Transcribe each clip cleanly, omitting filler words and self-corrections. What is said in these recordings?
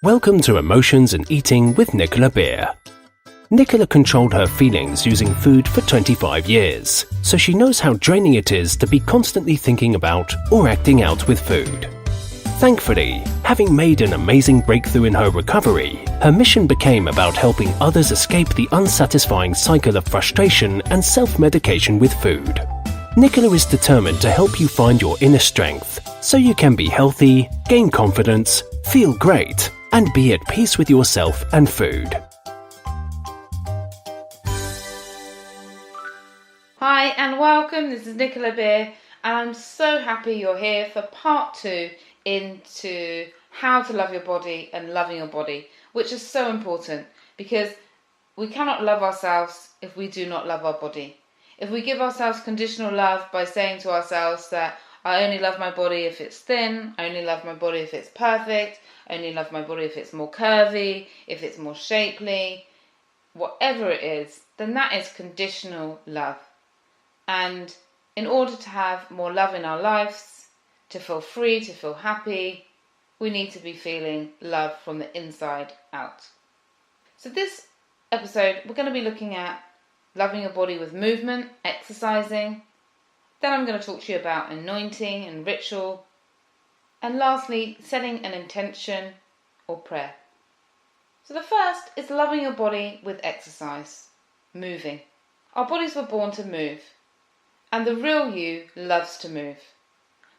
Welcome to Emotions and Eating with Nicola Beer. Nicola controlled her feelings using food for 25 years, so she knows how draining it is to be constantly thinking about or acting out with food. Thankfully, having made an amazing breakthrough in her recovery, her mission became about helping others escape the unsatisfying cycle of frustration and self-medication with food. Nicola is determined to help you find your inner strength so you can be healthy, gain confidence, feel great, and be at peace with yourself and food. Hi and welcome, this is Nicola Beer and I'm so happy you're here for part 2 into how to love your body and loving your body, which is so important because we cannot love ourselves if we do not love our body. If we give ourselves conditional love by saying to ourselves that I only love my body if it's thin, I only love my body if it's perfect, I only love my body if it's more curvy, if it's more shapely, whatever it is, then that is conditional love. And in order to have more love in our lives, to feel free, to feel happy, we need to be feeling love from the inside out. So this episode, we're going to be looking at loving your body with movement, exercising. Then I'm going to talk to you about anointing and ritual. And lastly, setting an intention or prayer. So the first is loving your body with exercise, moving. Our bodies were born to move. And the real you loves to move.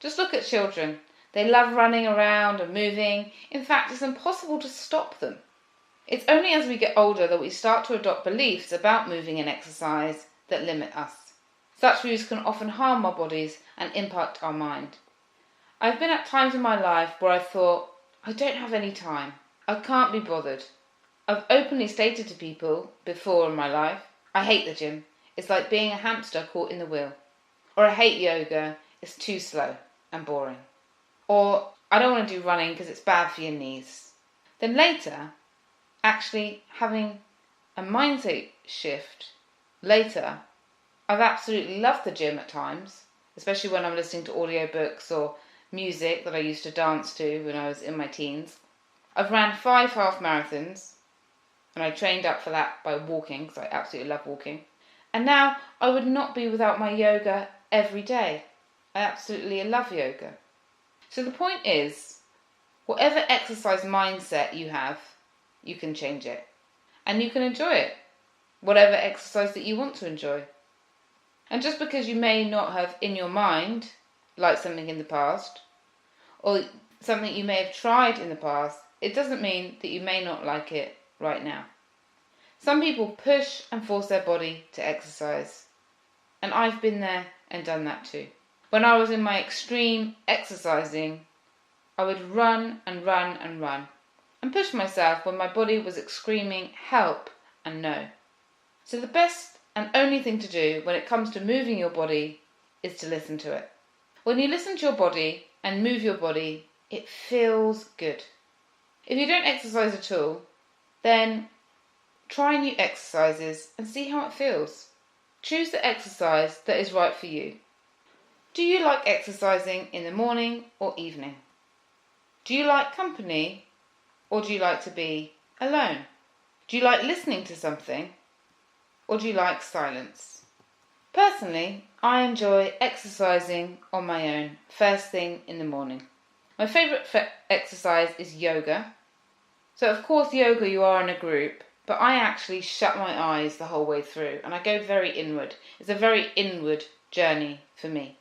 Just look at children. They love running around and moving. In fact, it's impossible to stop them. It's only as we get older that we start to adopt beliefs about moving and exercise that limit us. Such views can often harm our bodies and impact our mind. I've been at times in my life where I thought, I don't have any time. I can't be bothered. I've openly stated to people before in my life, I hate the gym. It's like being a hamster caught in the wheel. Or I hate yoga, it's too slow and boring. Or I don't want to do running because it's bad for your knees. Then later, actually having a mindset shift later, I've absolutely loved the gym at times, especially when I'm listening to audiobooks or music that I used to dance to when I was in my teens. I've ran 5 half marathons and I trained up for that by walking because I absolutely love walking. And now I would not be without my yoga every day. I absolutely love yoga. So the point is, whatever exercise mindset you have, you can change it. And you can enjoy it. Whatever exercise that you want to enjoy. And just because you may not have in your mind liked something in the past, or something you may have tried in the past, it doesn't mean that you may not like it right now. Some people push and force their body to exercise. And I've been there and done that too. When I was in my extreme exercising, I would run and run and run. And push myself when my body was screaming help and no. So the best and only thing to do when it comes to moving your body is to listen to it. When you listen to your body and move your body, it feels good. If you don't exercise at all, then try new exercises and see how it feels. Choose the exercise that is right for you. Do you like exercising in the morning or evening? Do you like company or do you like to be alone? Do you like listening to something or do you like silence? Personally, I enjoy exercising on my own first thing in the morning. My favourite exercise is yoga. So of course yoga you are in a group, but I actually shut my eyes the whole way through and I go very inward. It's a very inward journey for me.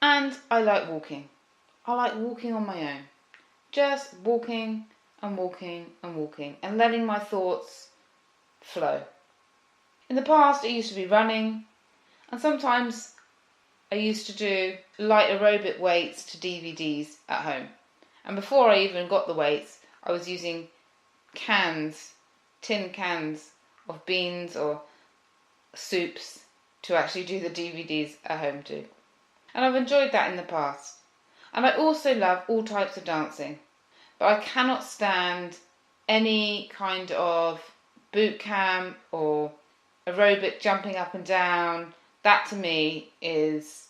And I like walking. I like walking on my own. Just walking and walking and walking and letting my thoughts flow. In the past it used to be running and sometimes I used to do light aerobic weights to DVDs at home. And before I even got the weights, I was using tin cans of beans or soups to actually do the DVDs at home too. And I've enjoyed that in the past. And I also love all types of dancing. But I cannot stand any kind of boot camp or aerobic jumping up and down. That to me is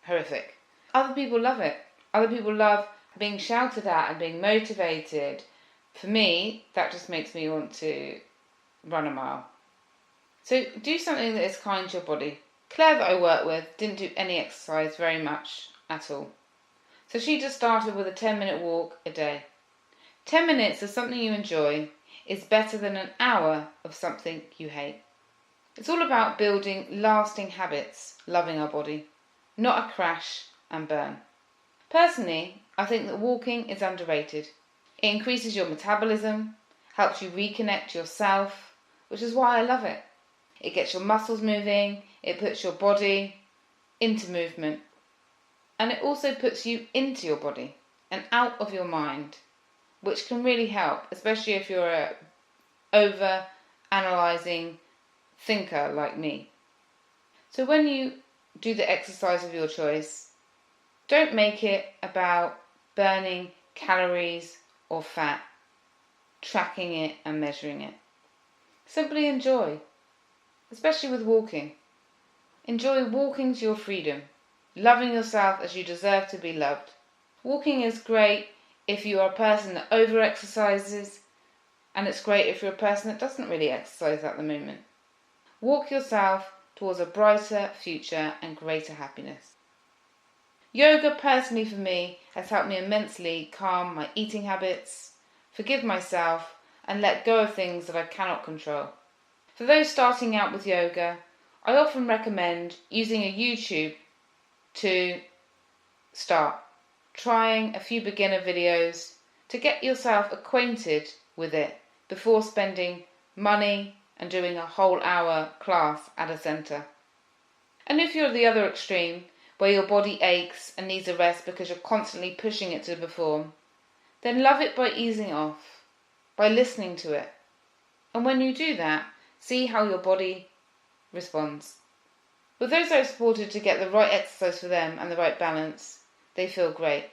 horrific. Other people love it. Other people love being shouted at and being motivated For me, that just makes me want to run a mile. So do something that is kind to your body. Claire, that I work with, didn't do any exercise very much at all. So she just started with a 10-minute walk a day. 10 minutes of something you enjoy is better than an hour of something you hate. It's all about building lasting habits, loving our body, not a crash and burn. Personally, I think that walking is underrated. It increases your metabolism, helps you reconnect to yourself, which is why I love it. It gets your muscles moving, it puts your body into movement, and it also puts you into your body and out of your mind, which can really help, especially if you're a over-analysing thinker like me. So when you do the exercise of your choice, don't make it about burning calories or fat, tracking it and measuring it. Simply enjoy, especially with walking. Enjoy walking to your freedom, loving yourself as you deserve to be loved. Walking is great if you are a person that over-exercises, and it's great if you're a person that doesn't really exercise at the moment. Walk yourself towards a brighter future and greater happiness. Yoga, personally for me, has helped me immensely calm my eating habits, forgive myself, and let go of things that I cannot control. For those starting out with yoga, I often recommend using a YouTube to start, trying a few beginner videos to get yourself acquainted with it before spending money and doing a whole hour class at a centre. And if you're the other extreme, where your body aches and needs a rest because you're constantly pushing it to perform, then love it by easing off, by listening to it. And when you do that, see how your body responds. With those I've supported to get the right exercise for them and the right balance, they feel great.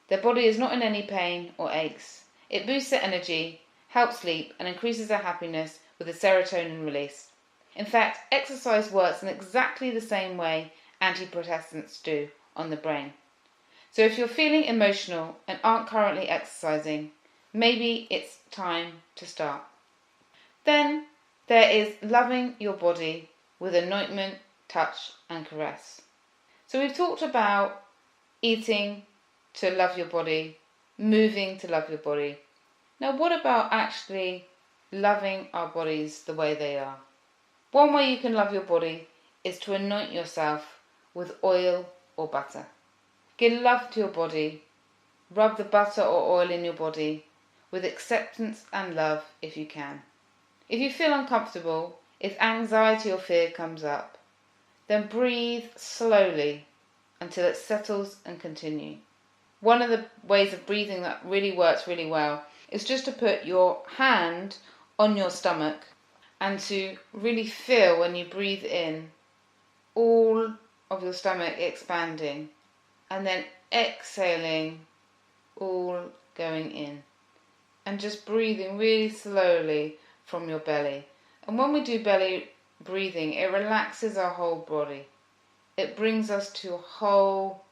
Their body is not in any pain or aches. It boosts their energy, helps sleep, and increases their happiness with the serotonin release. In fact, exercise works in exactly the same way antidepressants do on the brain. So if you're feeling emotional and aren't currently exercising, maybe it's time to start. Then there is loving your body with anointment, touch and caress. So we've talked about eating to love your body, moving to love your body. Now what about actually loving our bodies the way they are? One way you can love your body is to anoint yourself with oil or butter. Give love to your body. Rub the butter or oil in your body with acceptance and love if you can. If you feel uncomfortable, if anxiety or fear comes up, then breathe slowly until it settles and continue. One of the ways of breathing that really works really well is just to put your hand on your stomach and to really feel when you breathe in all of your stomach expanding and then exhaling, all going in, and just breathing really slowly from your belly. And when we do belly breathing, it relaxes our whole body. It brings us to a whole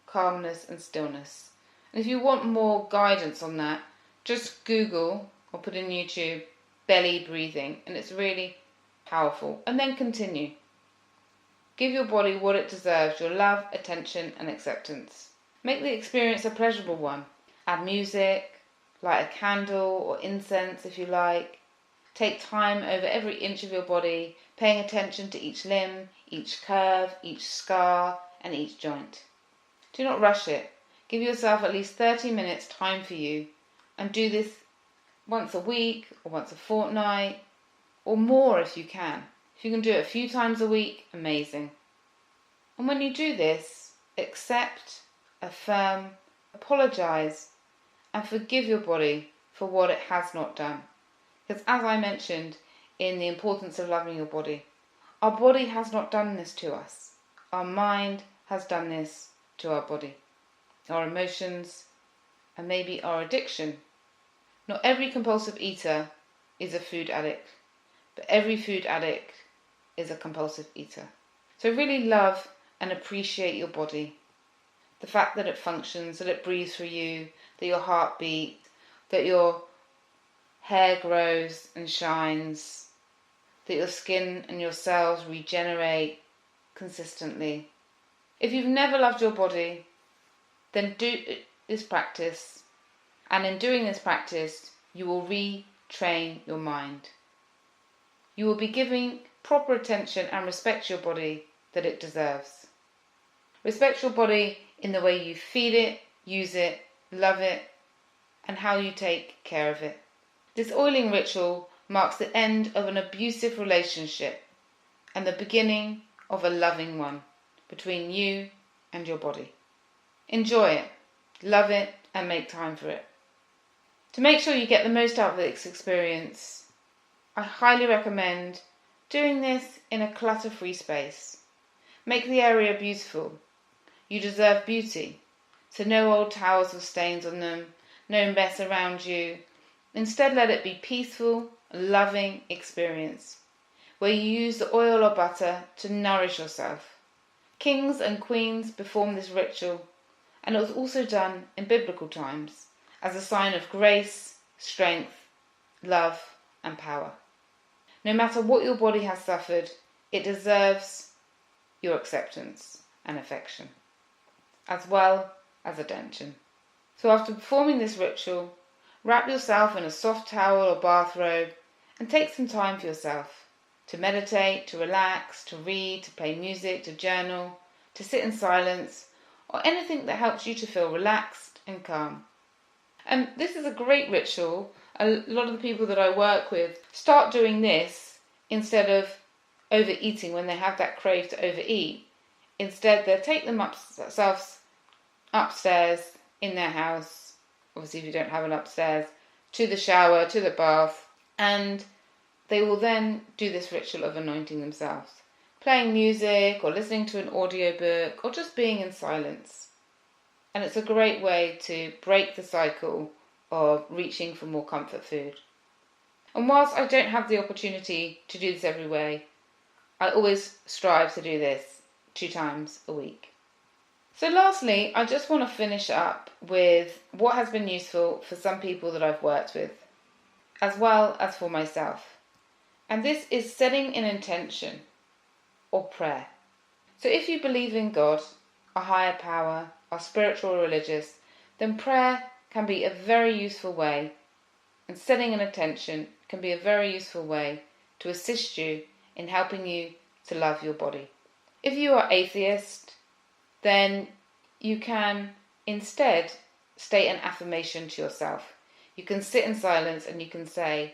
calmness and stillness. And if you want more guidance on that, just Google or put in YouTube belly breathing, and it's really powerful. And then continue. Give your body what it deserves, your love, attention and acceptance. Make the experience a pleasurable one. Add music, light a candle or incense if you like. Take time over every inch of your body, paying attention to each limb, each curve, each scar and each joint. Do not rush it. Give yourself at least 30 minutes time for you, and do this once a week or once a fortnight or more if you can. If you can do it a few times a week, amazing. And when you do this, accept, affirm, apologise and forgive your body for what it has not done. Because as I mentioned in the importance of loving your body, our body has not done this to us. Our mind has done this to our body, our emotions and maybe our addiction. Not every compulsive eater is a food addict, but every food addict is a compulsive eater. So really love and appreciate your body. The fact that it functions, that it breathes for you, that your heart beats, that your hair grows and shines, that your skin and your cells regenerate consistently. If you've never loved your body, then do this practice, and in doing this practice, you will retrain your mind. You will be giving proper attention and respect to your body that it deserves. Respect your body in the way you feed it, use it, love it, and how you take care of it. This oiling ritual marks the end of an abusive relationship and the beginning of a loving one between you and your body. Enjoy it, love it, and make time for it. To make sure you get the most out of this experience, I highly recommend doing this in a clutter-free space. Make the area beautiful. You deserve beauty, so no old towels with stains on them, no mess around you. Instead, let it be peaceful, loving experience, where you use the oil or butter to nourish yourself. Kings and queens performed this ritual, and it was also done in biblical times as a sign of grace, strength, love, and power. No matter what your body has suffered, it deserves your acceptance and affection, as well as attention. So after performing this ritual, wrap yourself in a soft towel or bathrobe and take some time for yourself to meditate, to relax, to read, to play music, to journal, to sit in silence, or anything that helps you to feel relaxed and calm. And this is a great ritual. A lot of the people that I work with start doing this instead of overeating when they have that crave to overeat. Instead, they'll take themselves upstairs in their house, obviously if you don't have an upstairs, to the shower, to the bath, and they will then do this ritual of anointing themselves, playing music or listening to an audiobook or just being in silence. And it's a great way to break the cycle of reaching for more comfort food. And whilst I don't have the opportunity to do this every way, I always strive to do this 2 times a week. So lastly, I just want to finish up with what has been useful for some people that I've worked with, as well as for myself. And this is setting an intention or prayer. So if you believe in God, a higher power, are spiritual or religious, then prayer can be a very useful way, and setting an intention can be a very useful way to assist you in helping you to love your body. If you are atheist, then you can instead state an affirmation to yourself. You can sit in silence and you can say,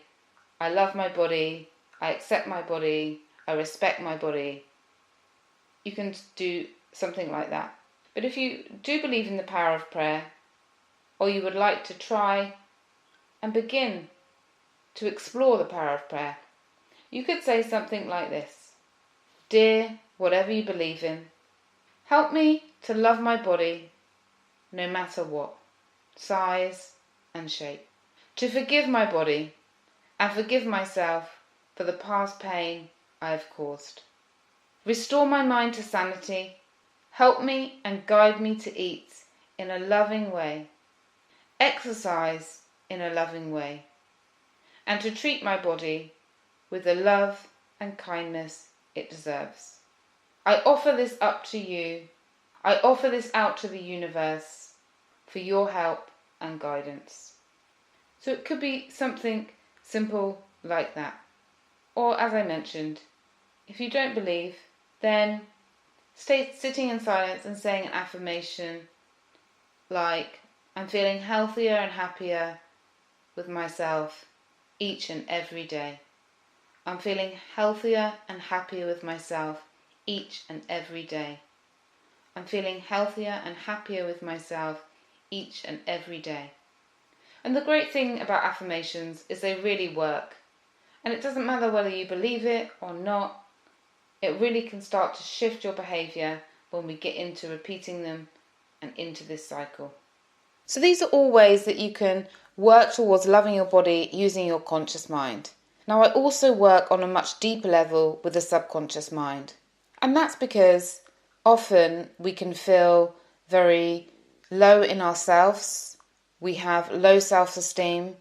I love my body, I accept my body, I respect my body. You can do something like that. But if you do believe in the power of prayer, or you would like to try and begin to explore the power of prayer, you could say something like this. Dear whatever you believe in, help me to love my body no matter what, size and shape. To forgive my body and forgive myself for the past pain I have caused. Restore my mind to sanity. Help me and guide me to eat in a loving way, exercise in a loving way, and to treat my body with the love and kindness it deserves. I offer this up to you. I offer this out to the universe for your help and guidance. So it could be something simple like that. Or as I mentioned, if you don't believe, then stay sitting in silence and saying an affirmation like, I'm feeling healthier and happier with myself each and every day. I'm feeling healthier and happier with myself each and every day. I'm feeling healthier and happier with myself each and every day. And the great thing about affirmations is they really work. And it doesn't matter whether you believe it or not. It really can start to shift your behaviour when we get into repeating them and into this cycle. So these are all ways that you can work towards loving your body using your conscious mind. Now I also work on a much deeper level with the subconscious mind. And that's because often we can feel very low in ourselves we have low self-esteem,